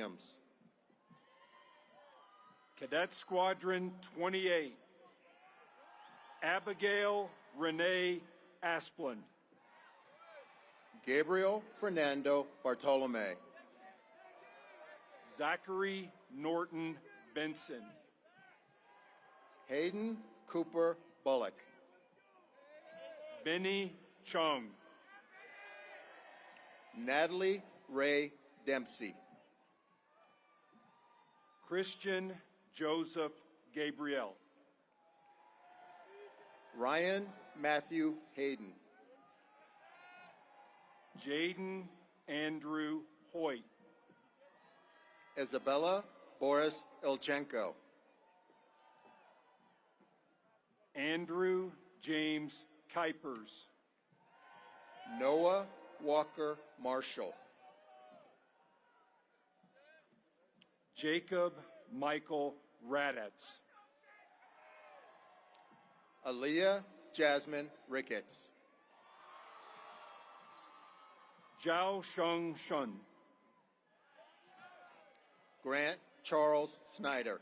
Williams. Cadet Squadron 28, Abigail Renee Asplund. Gabriel Fernando Bartolome. Zachary Norton Benson. Hayden Cooper Bullock. Benny Chung. Natalie Ray Dempsey. Christian Joseph Gabriel. Ryan Matthew Hayden. Jaden Andrew Hoyt. Isabella Boris Ilchenko. Andrew James Kuipers. Noah Walker Marshall. Jacob Michael Radetz. Aaliyah Jasmine Ricketts. Zhao Sheng Shun. Grant Charles Snyder.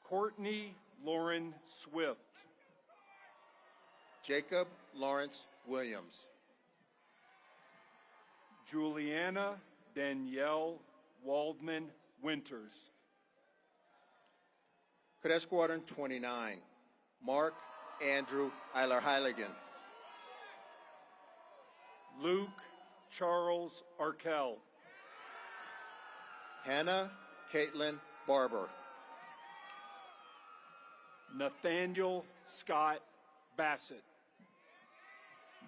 Courtney Lauren Swift. Jacob Lawrence Williams. Juliana Danielle Waldman Winters. Cadet Squadron 29, Mark Andrew Eiler-Heiligen. Luke Charles Arkell. Hannah Caitlin Barber. Nathaniel Scott Bassett.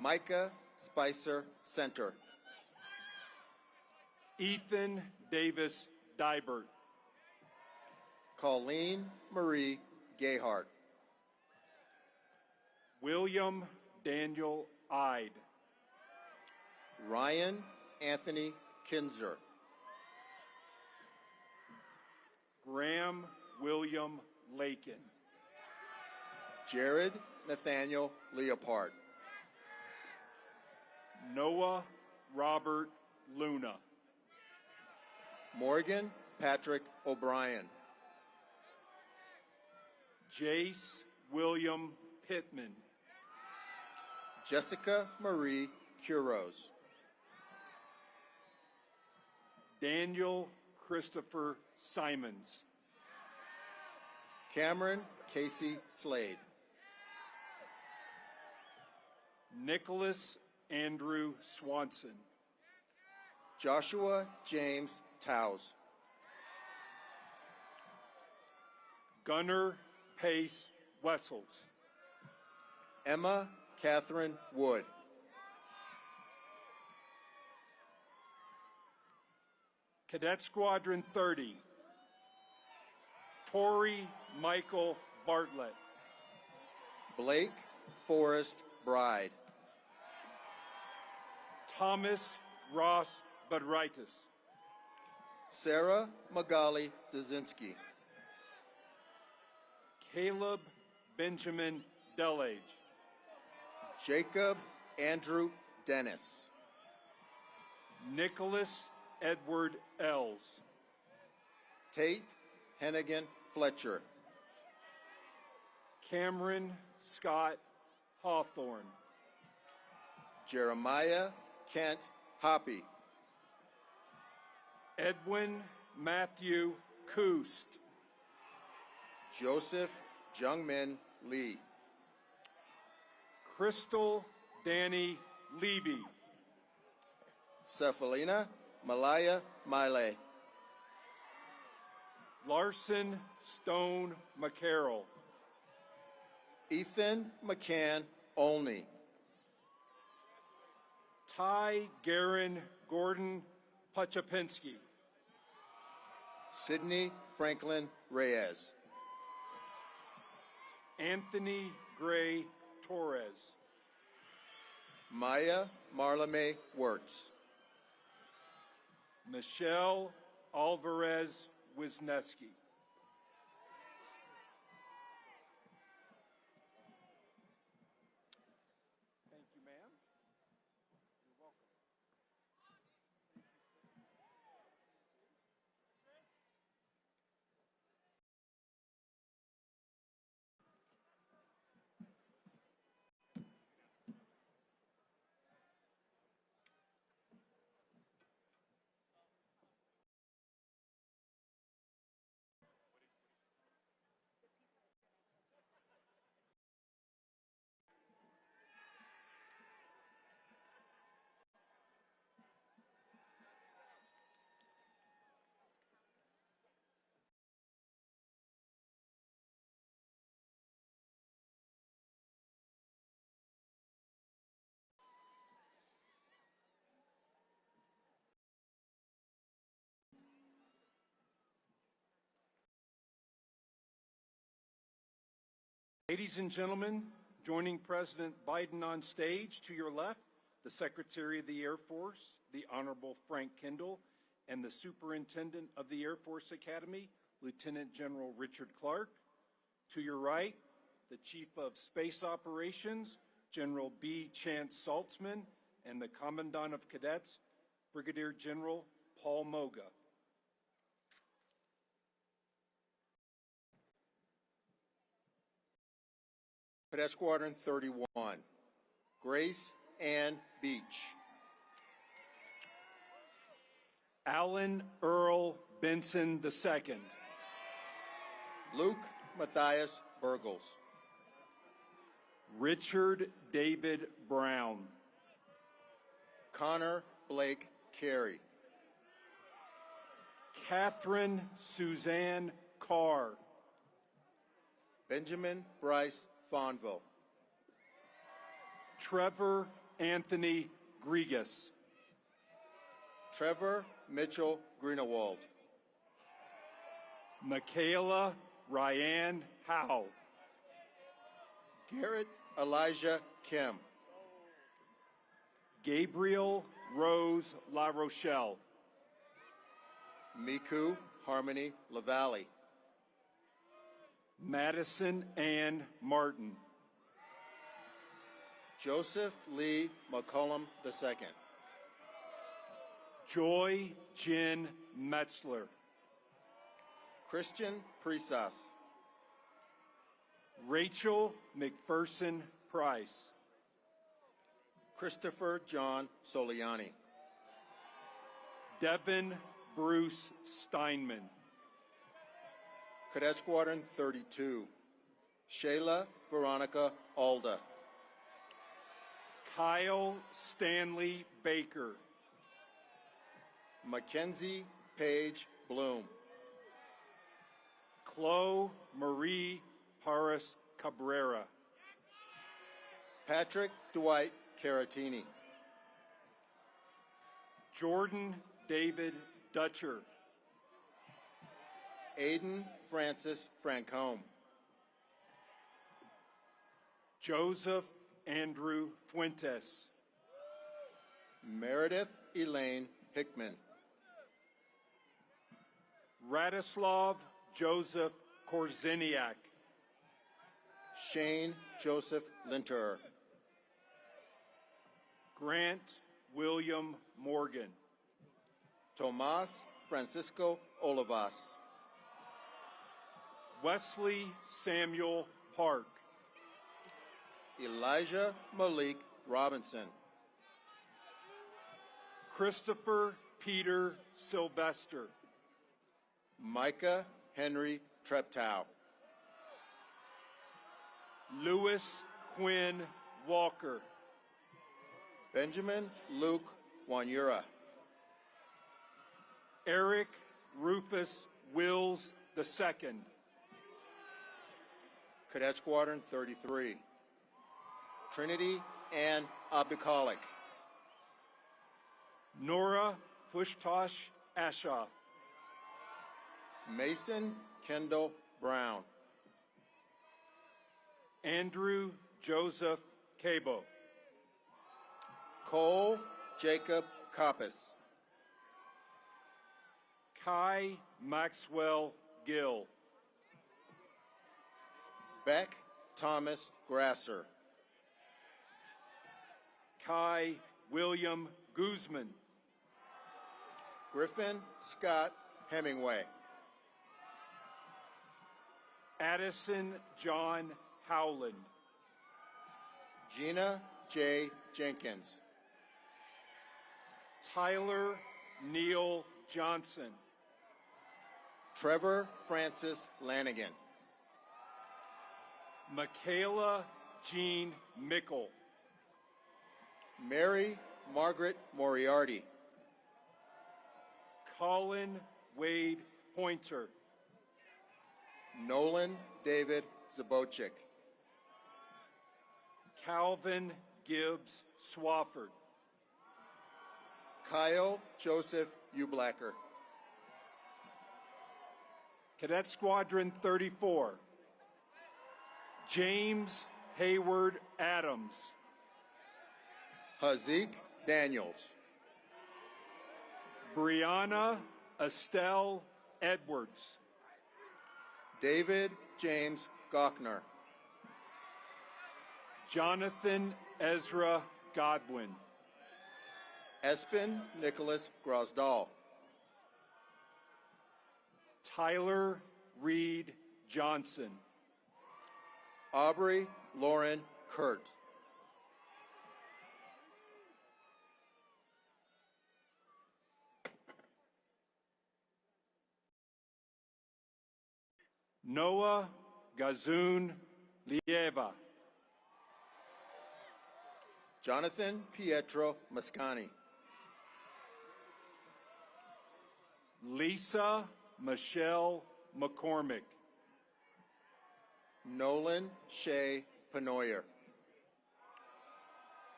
Micah Spicer Center. Ethan Davis Dybert. Colleen Marie Gayhart. William Daniel Ide. Ryan Anthony Kinzer. Graham William Lakin. Jared Nathaniel Leopard. Noah Robert Luna. Morgan Patrick O'Brien. Jace William Pittman. Jessica Marie Kuros. Daniel Christopher Simons. Cameron Casey Slade. Nicholas Andrew Swanson. Joshua James Towes. Gunnar Pace Wessels. Emma Catherine Wood. Cadet Squadron 30, Torrey Michael Bartlett. Blake Forrest Bride. Thomas Ross Badritis. Sarah Magali Dazinski. Caleb Benjamin Delage. Jacob Andrew Dennis. Nicholas Edward Ells. Tate Hennigan Fletcher. Cameron Scott Hawthorne. Jeremiah Kent Hoppy. Edwin Matthew Koost. Joseph Jungmin Lee. Crystal Danny Levy. Cephalina Malaya Miley. Larson Stone McCarroll. Ethan McCann Olney. Ty Garin Gordon Pachapinski. Sidney Franklin Reyes. Anthony Gray Torres. Maya Marlame Wirtz. Michelle Alvarez Wisniewski. Thank you, ma'am. You're welcome. Ladies and gentlemen, joining President Biden on stage to your left, the Secretary of the Air Force, the Honorable Frank Kendall, and the Superintendent of the Air Force Academy, Lieutenant General Richard Clark. To your right, the Chief of Space Operations, General B. Chance Saltzman, and the Commandant of Cadets, Brigadier General Paul Moga. Cadet Squadron 31, Grace Ann Beach. Alan Earl Benson II. Luke Matthias Burgles. Richard David Brown. Connor Blake Carey. Catherine Suzanne Carr. Benjamin Bryce Fonville. Trevor Anthony Grigas. Trevor Mitchell Greenewald. Michaela Ryan Howe. Garrett Elijah Kim. Gabriel Rose La Rochelle. Miku Harmony LaValle. Madison Ann Martin. Joseph Lee McCollum II. Joy Jen Metzler. Christian Prisas. Rachel McPherson Price. Christopher John Soliani. Devin Bruce Steinman. Cadet Squadron 32, Shayla Veronica Alda. Kyle Stanley Baker. Mackenzie Page Bloom. Chloe Marie Paris Cabrera. Patrick Dwight Caratini. Jordan David Dutcher. Aiden Francis Francombe. Joseph Andrew Fuentes. Meredith Elaine Hickman. Radislav Joseph Korzeniak. Shane Joseph Linterer. Grant William Morgan. Tomas Francisco Olivas. Wesley Samuel Park. Elijah Malik Robinson. Christopher Peter Sylvester. Micah Henry Treptow. Lewis Quinn Walker. Benjamin Luke Wanyura. Eric Rufus Wills II. Cadet Squadron 33, Trinity Ann Abdukalik. Nora Fushtosh Ashoff. Mason Kendall Brown. Andrew Joseph Cabo. Cole Jacob Coppice. Kai Maxwell Gill. Beck Thomas Grasser. Kai William Guzman. Griffin Scott Hemingway. Addison John Howland. Gina J. Jenkins. Tyler Neal Johnson. Trevor Francis Lanigan. Michaela Jean Mickle. Mary Margaret Moriarty. Colin Wade Pointer. Nolan David Zabochik. Calvin Gibbs Swafford. Kyle Joseph Ublacker. Cadet Squadron 34. James Hayward Adams. Hazik Daniels. Brianna Estelle Edwards. David James Gochner. Jonathan Ezra Godwin. Espen Nicholas Grosdahl. Tyler Reed Johnson. Aubrey Lauren Kurt. Noah Gazoon Lieva. Jonathan Pietro Mascani. Lisa Michelle McCormick. Nolan Shea Penoyer.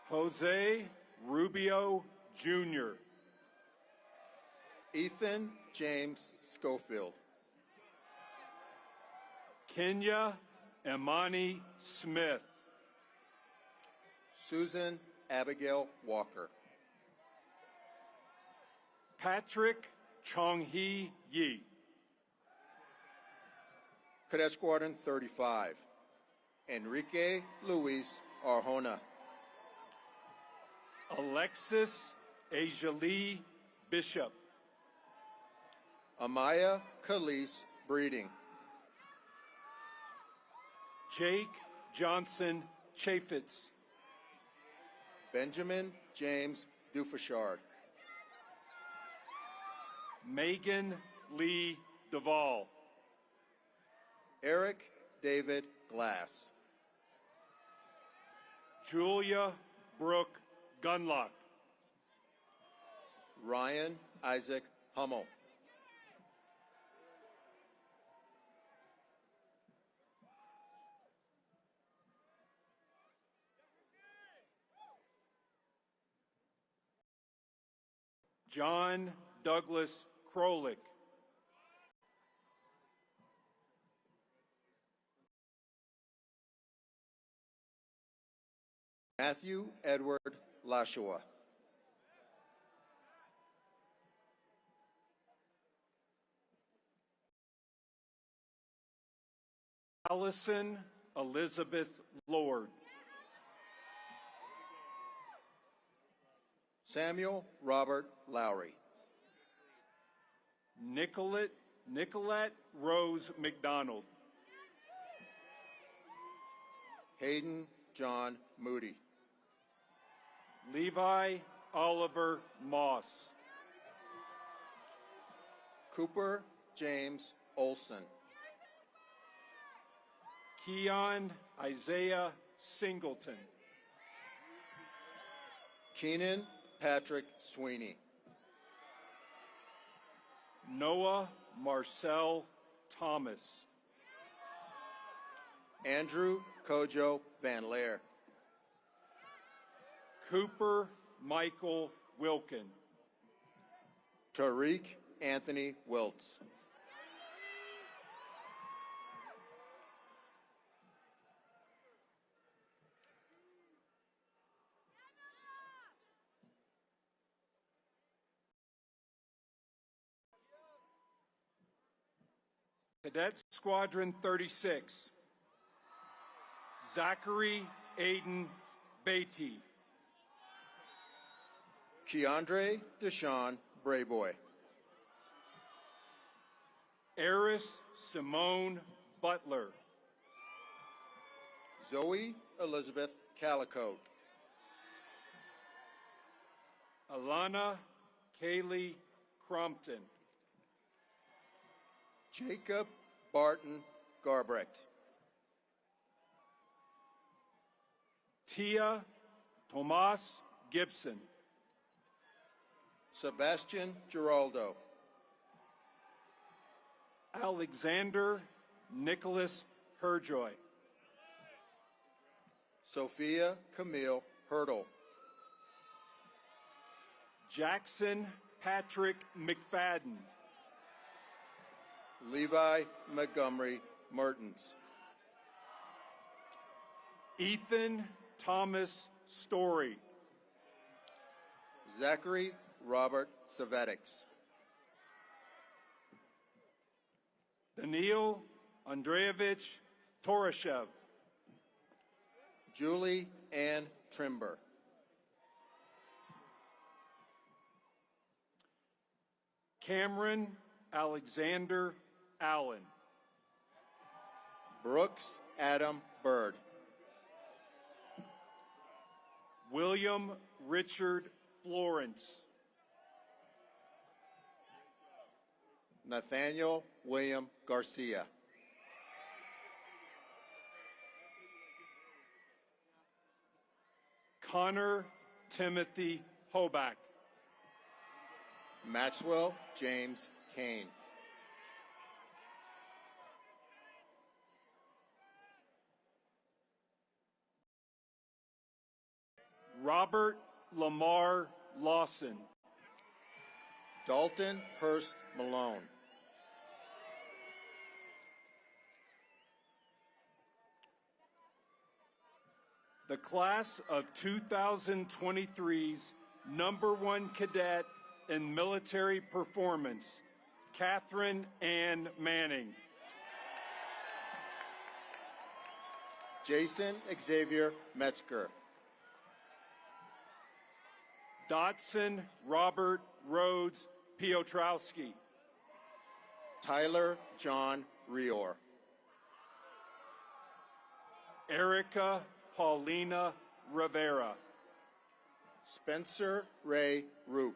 Jose Rubio Jr. Ethan James Schofield. Kenya Imani Smith. Susan Abigail Walker. Patrick Chong-hee Yi. Cadet Squadron 35. Enrique Luis Arjona. Alexis Ajalee Bishop. Amaya Khalees Breeding. Jake Johnson Chaffetz. Benjamin James Dufashard. Megan Lee Duvall. Eric David Glass. Julia Brooke Gunlock. Ryan Isaac Hummel. John Douglas Krolik. Matthew Edward Lashua. Allison Elizabeth Lord. Samuel Robert Lowry. Nicolette Rose McDonald. Hayden John Moody. Levi Oliver Moss. Cooper James Olson. Keon Isaiah Singleton. Keenan Patrick Sweeney. Noah Marcel Thomas. Andrew Kojo Van Lair. Cooper Michael Wilkin. Tariq Anthony Wiltz. Cadet Squadron 36. Zachary Aiden Beatty. Keandre Deshawn Brayboy. Eris Simone Butler. Zoe Elizabeth Calicote. Alana Kaylee Crompton. Jacob Barton Garbrecht. Tia Tomas Gibson. Sebastian Giraldo. Alexander Nicholas Herjoy. Sophia Camille Hurdle. Jackson Patrick McFadden. Levi Montgomery Mertens. Ethan Thomas Story. Zachary Robert Savetics. Daniil Andreevich Toroshev. Julie Ann Trimber. Cameron Alexander Allen. Brooks Adam Bird. William Richard Florence. Nathaniel William Garcia. Connor Timothy Hoback. Maxwell James Kane. Robert Lamar Lawson. Dalton Hurst Malone. The class of 2023's #1 cadet in military performance, Catherine Ann Manning. Jason Xavier Metzger. Dotson Robert Rhodes Piotrowski. Tyler John Rior. Erica Paulina Rivera. Spencer Ray Roop.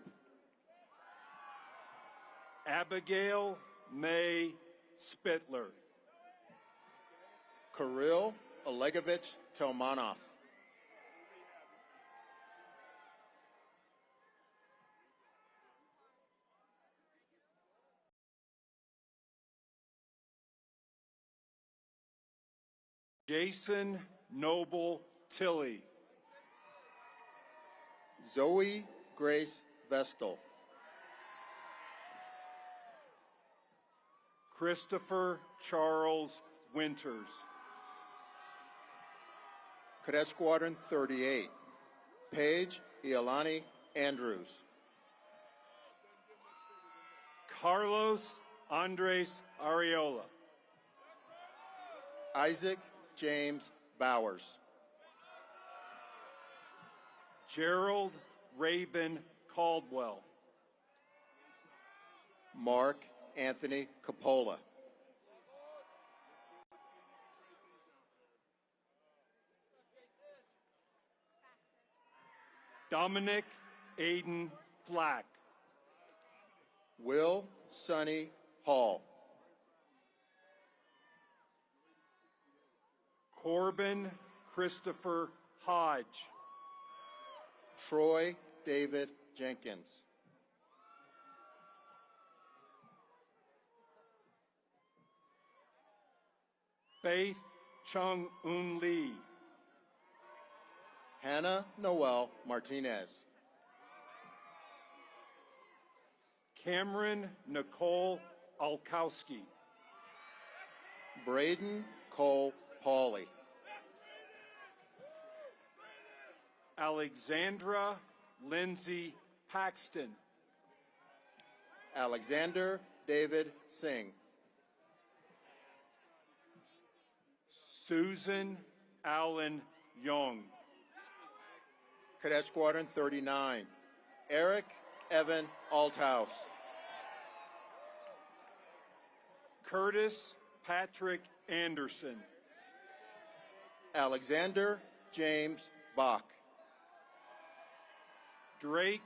Abigail May Spitler. Kirill Olegovich Telmanov. Jason Noble Tilley. Zoe Grace Vestal. Christopher Charles Winters. Cadet Squadron 38. Paige Iolani Andrews. Carlos Andres Areola. Isaac James Bowers. Gerald Raven Caldwell. Mark Anthony Capola. Dominic Aiden Flack. Will Sonny Hall. Corbin Christopher Hodge. Troy David Jenkins. Faith Chung Un Lee. Hannah Noel Martinez. Cameron Nicole Alkowski. Braden Cole Pauley. Alexandra Lindsay Paxton. Alexander David Singh. Susan Allen Young. Cadet Squadron 39. Eric Evan Althouse. Curtis Patrick Anderson. Alexander James Bach. Drake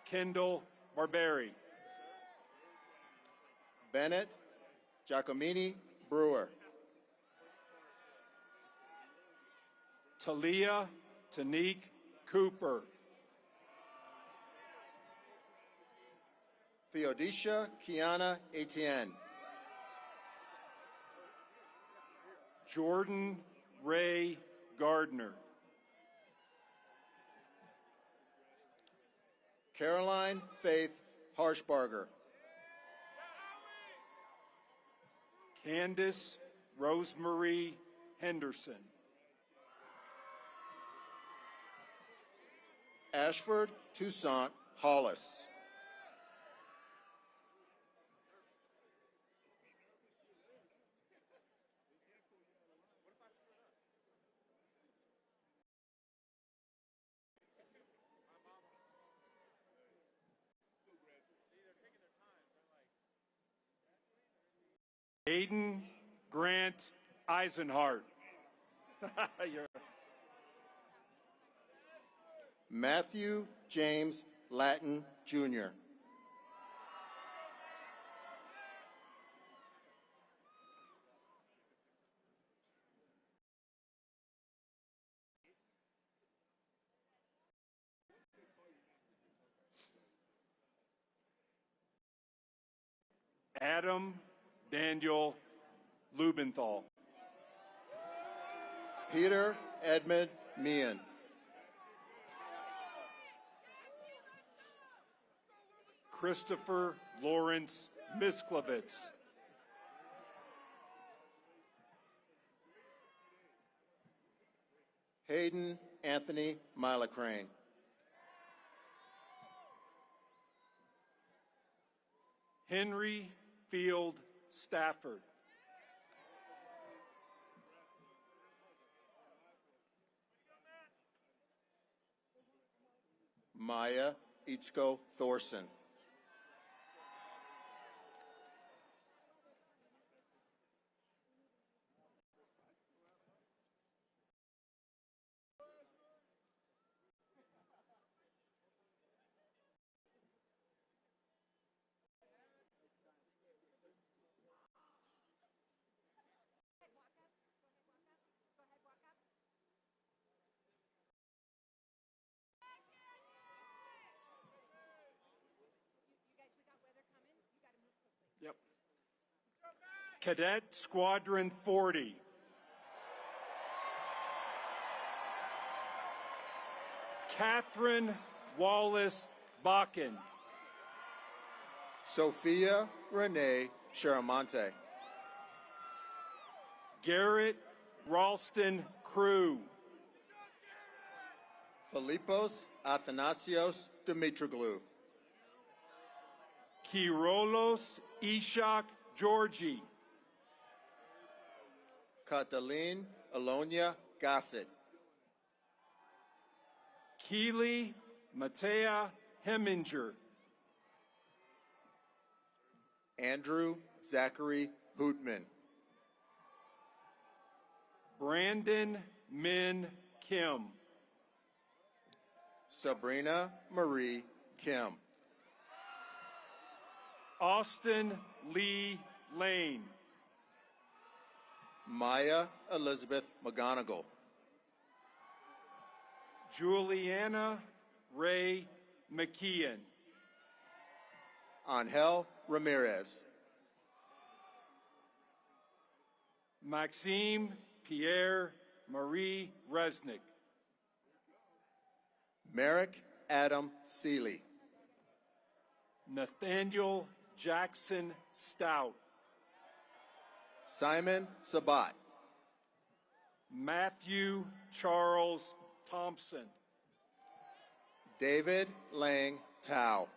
Kendall Barberi. Bennett Giacomini Brewer. Talia Tanique Cooper. Theodosia Kiana Etienne. Jordan Ray Gardner. Caroline Faith Harshbarger. Candace Rosemarie Henderson. Ashford Toussaint Hollis. Aiden Grant Eisenhart. Matthew James Latin, Jr. Adam Daniel Lubenthal. Peter Edmund Meehan. Christopher Lawrence Misklevitz. Hayden Anthony Milacrane. Henry Field Stafford. Maya Itzko Thorson. Yep. Cadet Squadron 40. Catherine Wallace Bakken. Sophia Renee Sharamonte. Garrett Ralston Crew. Philippos Athanasios Dimitroglou. Kyrolos Ishak Georgi. Catalin Alonia Gossett. Keely Matea Heminger. Andrew Zachary Hootman. Brandon Min Kim. Sabrina Marie Kim. Austin Lee Lane. Maya Elizabeth McGonigal. Juliana Ray McKeon. Angel Ramirez. Maxime Pierre Marie Resnick. Merrick Adam Seeley. Nathaniel Jackson Stout. Simon Sabat. Matthew Charles Thompson. David Lang Tao.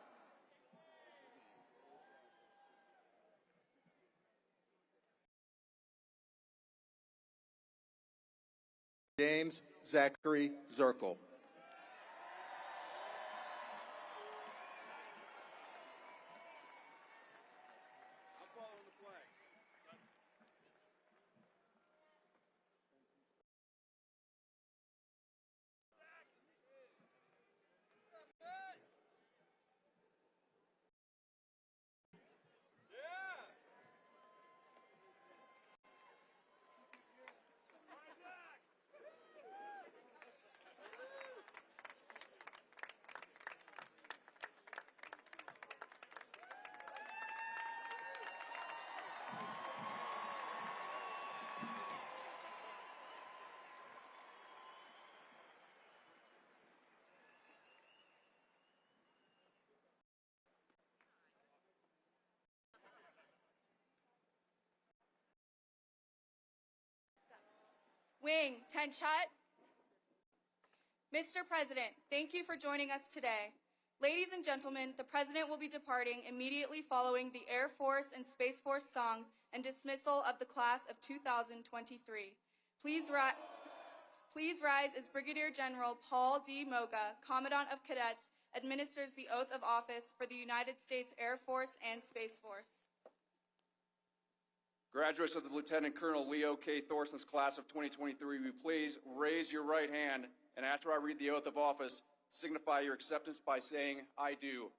James Zachary Zirkle. Wing, 10 shot. Mr. President, thank you for joining us today. Ladies and gentlemen, the President will be departing immediately following the Air Force and Space Force songs and dismissal of the class of 2023. Please rise as Brigadier General Paul D. Moga, Commandant of Cadets, administers the oath of office for the United States Air Force and Space Force. Graduates of the Lieutenant Colonel Leo K. Thorson's class of 2023, will you please raise your right hand, and after I read the oath of office, signify your acceptance by saying, I do.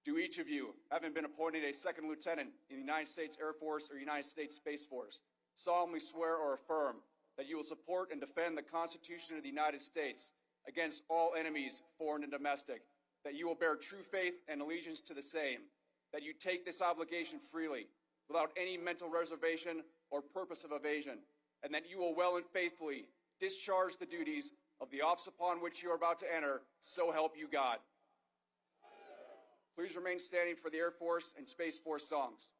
Do each of you, having been appointed a second lieutenant in the United States Air Force or United States Space Force, solemnly swear or affirm that you will support and defend the Constitution of the United States against all enemies, foreign and domestic, that you will bear true faith and allegiance to the same, that you take this obligation freely, without any mental reservation or purpose of evasion, and that you will well and faithfully discharge the duties of the office upon which you are about to enter, so help you God. Please remain standing for the Air Force and Space Force songs.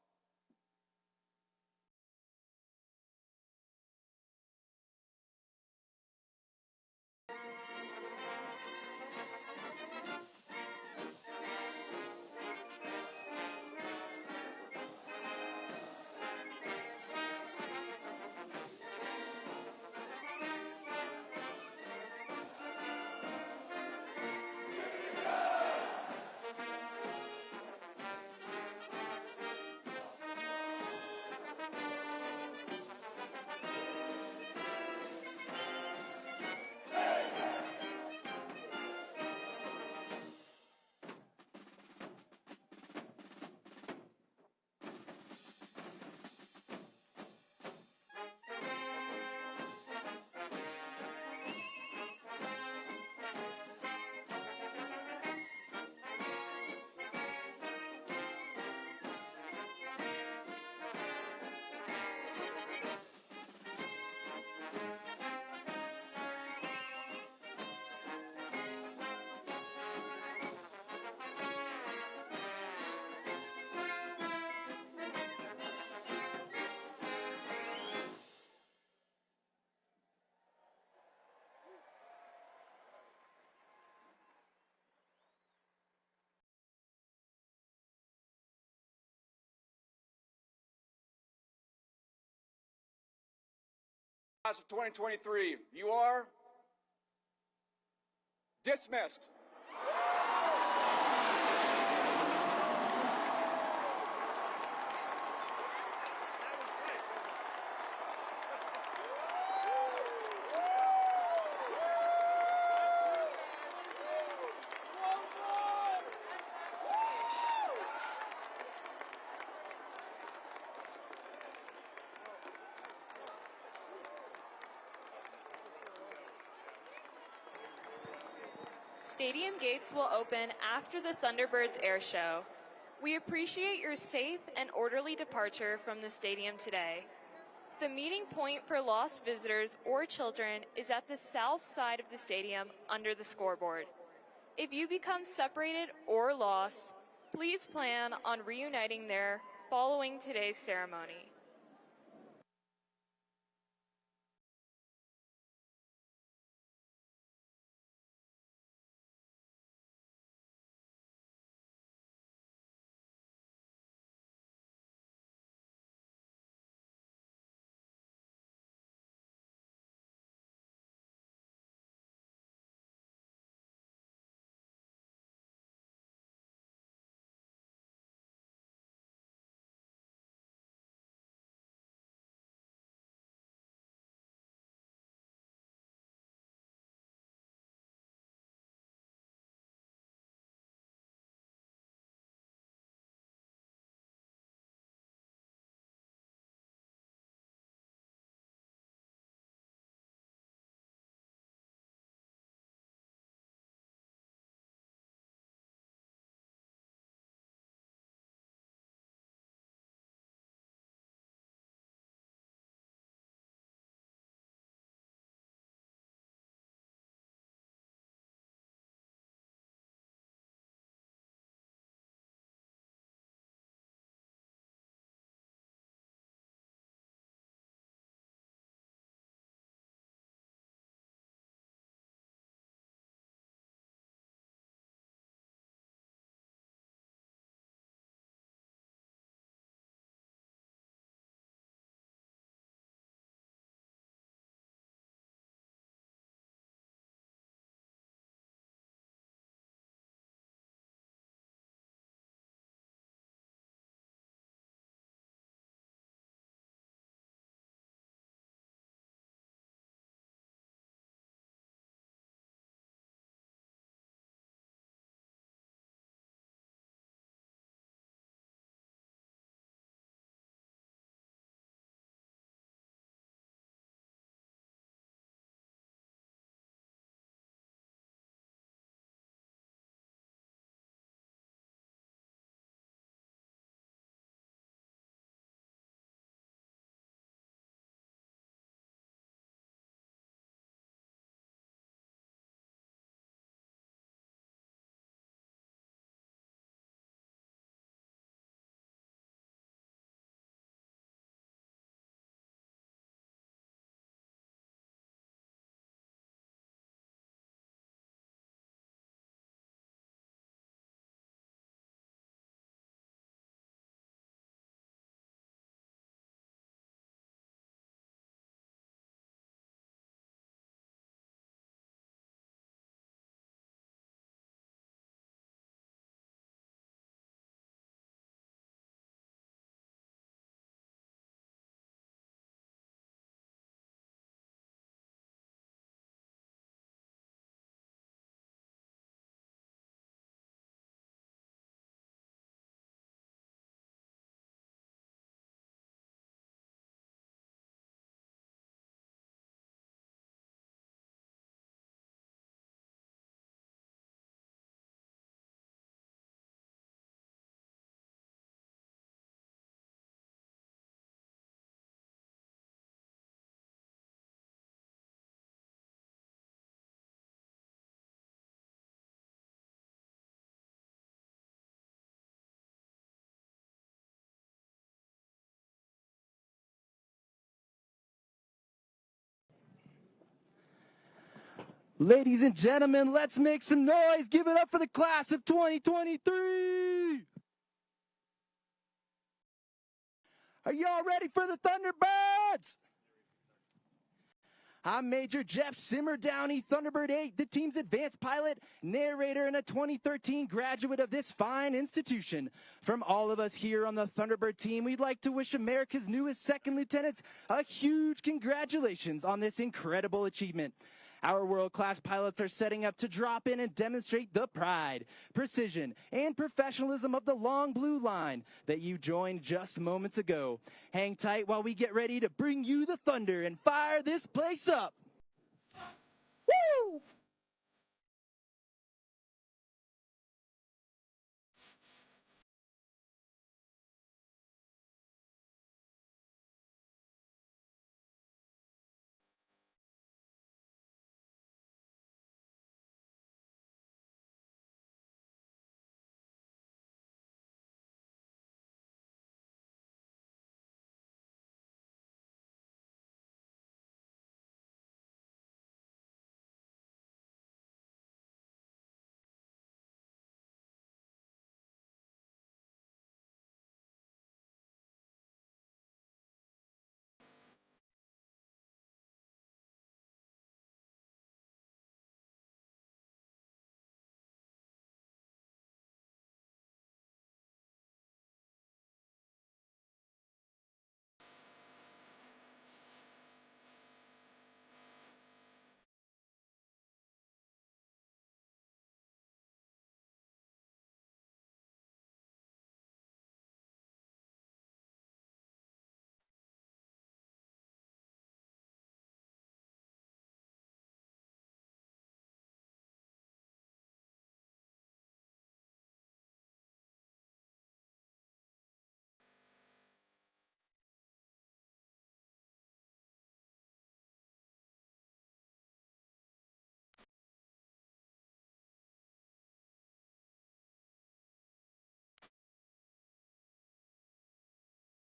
Class of 2023, you are dismissed. Stadium gates will open after the Thunderbirds air show. We appreciate your safe and orderly departure from the stadium today. The meeting point for lost visitors or children is at the south side of the stadium under the scoreboard. If you become separated or lost, please plan on reuniting there following today's ceremony. Ladies and gentlemen, let's make some noise. Give it up for the class of 2023. Are y'all ready for the Thunderbirds? I'm Major Jeff Simmer Downey, Thunderbird 8, the team's advanced pilot, narrator, and a 2013 graduate of this fine institution. From all of us here on the Thunderbird team, we'd like to wish America's newest second lieutenants a huge congratulations on this incredible achievement. Our world-class pilots are setting up to drop in and demonstrate the pride, precision, and professionalism of the long blue line that you joined just moments ago. Hang tight while we get ready to bring you the thunder and fire this place up. Woo!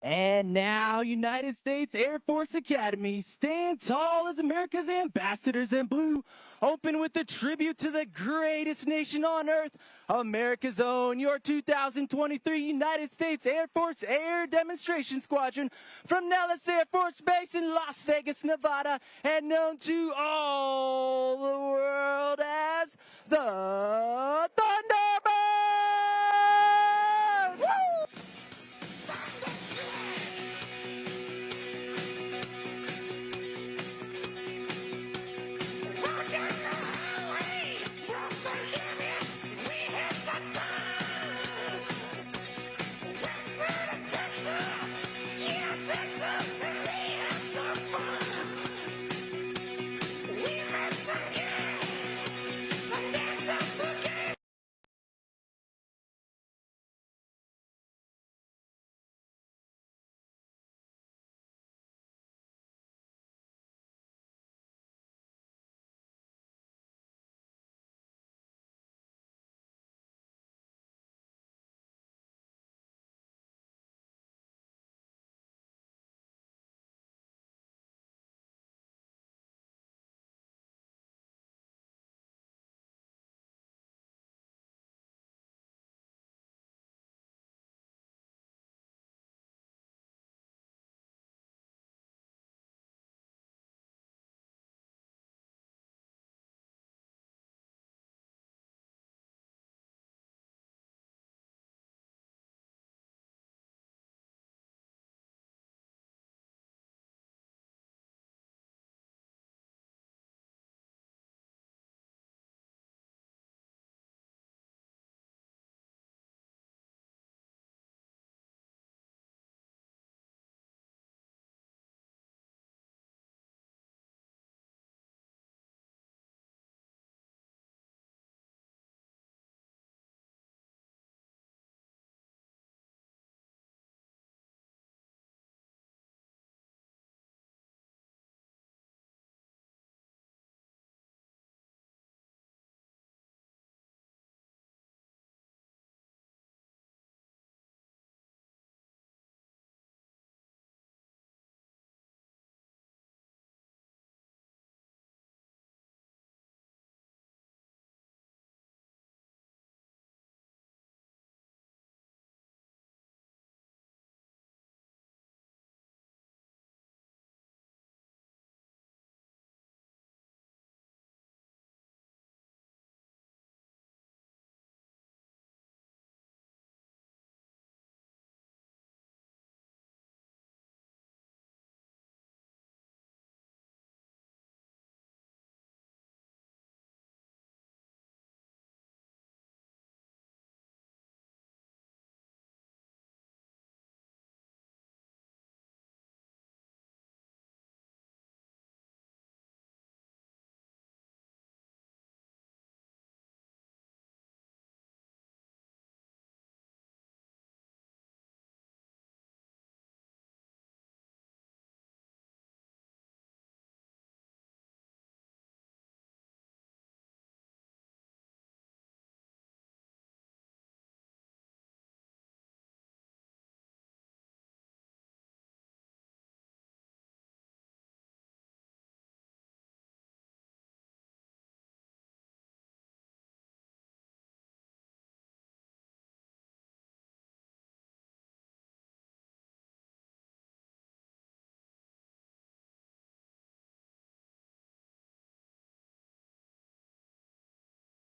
And now, United States Air Force Academy, stand tall as America's ambassadors in blue. Open with a tribute to the greatest nation on earth, America's own, your 2023 United States Air Force Air Demonstration Squadron from Nellis Air Force Base in Las Vegas, Nevada, and known to all the world as the Thunder!